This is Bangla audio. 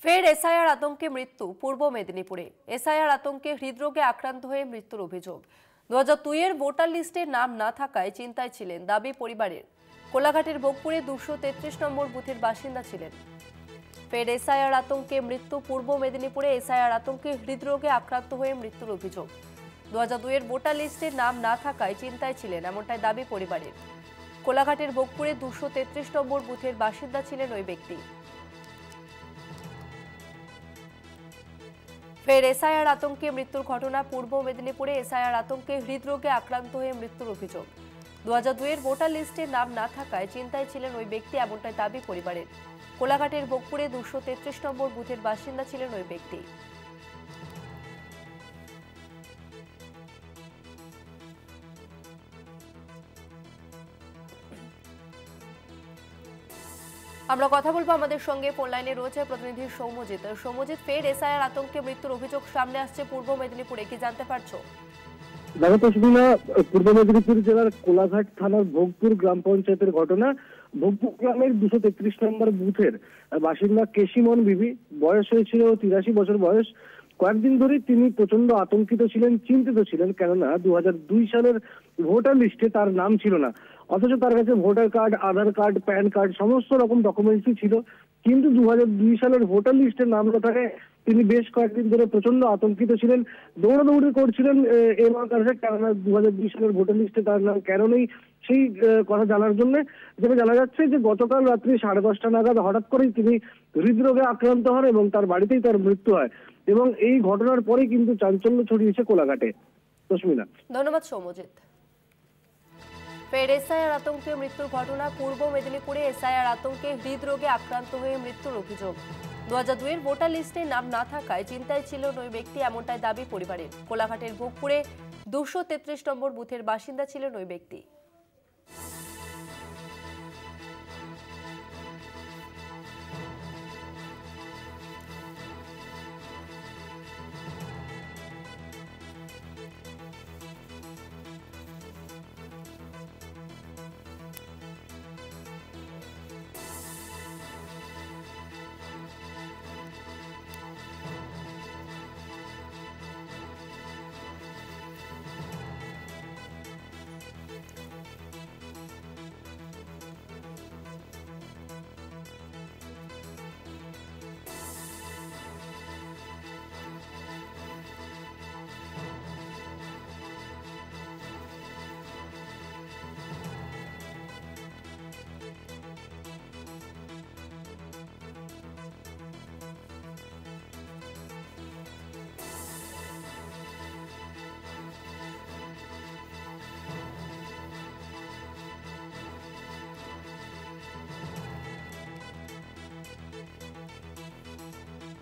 ফের এসআইআর আতঙ্কে মৃত্যু পূর্ব মেদিনীপুরে। এসআইআর আতঙ্কে হৃদরোগে আক্রান্ত হয়ে মৃত্যুর অভিযোগ। 2002 এর ভোটার লিস্টে নাম না থাকায় চিন্তায় ছিলেন, দাবি পরিবারের। কোলাঘাটের ভোগপুরে 233 নম্বর বুথের বাসিন্দা ছিলেন। ফের এসআইআর আতঙ্কে মৃত্যু পূর্ব মেদিনীপুরে। এসআইআর আতঙ্কে হৃদরোগে আক্রান্ত হয়ে মৃত্যুর অভিযোগ। 2002 এর ভোটার লিস্টে নাম না থাকায় চিন্তায় ছিলেন, এমনটাই দাবি পরিবারের। কোলাঘাটের ভোগপুরে 233 নম্বর বুথের বাসিন্দা ছিলেন ওই ব্যক্তি। ফের এসআইআর আতঙ্কে মৃত্যুর ঘটনা পূর্ব মেদিনীপুরে। এসআইআর আতঙ্কে হৃদরোগে আক্রান্ত হয়ে মৃত্যুর অভিযোগ। 2002 এর ভোটার লিস্টে নাম না থাকায় চিন্তায় ছিলেন ওই ব্যক্তি, এমনটাই দাবি পরিবারের। কোলাঘাটের ভোগপুরে 233 নম্বর বুথের বাসিন্দা ছিলেন ওই ব্যক্তি। আমরা কথা বলবো, আমাদের সঙ্গে ফোন লাইনে রয়েছে প্রতিনিধি সৌম্যজিৎ। সৌম্যজিৎ, ফের এসআইআর আতঙ্কে মৃত্যুর অভিযোগ সামনে আসছে পূর্ব মেদিনীপুরে, কি জানতে পারছো? দেখো তসবিনা, পূর্ব মেদিনীপুর জেলার কোলাঘাট থানার ভোগপুর গ্রাম পঞ্চায়েতের ঘটনা। ভোগপুর গ্রামের 233 নম্বর বুথের বাসিন্দা কেশিমন বিবি, বয়স হয়েছিল 83 বছর বয়স। কয়েকদিন ধরে তিনি প্রচন্ড আতঙ্কিত ছিলেন, চিন্তিত ছিলেন, কেননা 2002 সালের ভোটার লিস্টে তার নাম ছিল না। অথচ তার কাছে ভোটার কার্ড, আধার কার্ড, প্যান কার্ড সমস্ত রকম ডকুমেন্টসই ছিল, কিন্তু 2002 সালের ভোটার লিস্টে নাম না থাকে তিনি বেশ কয়েকদিন ধরে প্রচন্ড আতঙ্কিত ছিলেন, দৌড়াদৌড়ি করছিলেন এর কাছে, কেননা 2002 সালের ভোটার লিস্টে তার নাম কেন নেই সেই কথা জানার জন্য। যেটা জানা যাচ্ছে যে গতকাল রাত্রি 10:30 নাগাদ হঠাৎ করেই তিনি হৃদরোগে আক্রান্ত হন এবং তার বাড়িতেই তার মৃত্যু হয়, এবং এই ঘটনার পরেই কিন্তু চাঞ্চল্য ছড়িয়েছে কোলাঘাটে। তসমিনা, ধন্যবাদ সৌম্যজিৎ। ফের এসআইআর আতঙ্কে মৃত্যুর ঘটনা পূর্ব মেদিনীপুরে। এসআইআর আতঙ্কে হৃদরোগে আক্রান্ত হয়ে মৃত্যুর অভিযোগ। 2002 এর ভোটার লিস্টে নাম না থাকায় চিন্তায় ছিল ওই ব্যক্তি, এমনটাই দাবি পরিবারের। কোলাঘাটের ভোগপুরে 233 নম্বর বুথের বাসিন্দা ছিলেন ওই ব্যক্তি।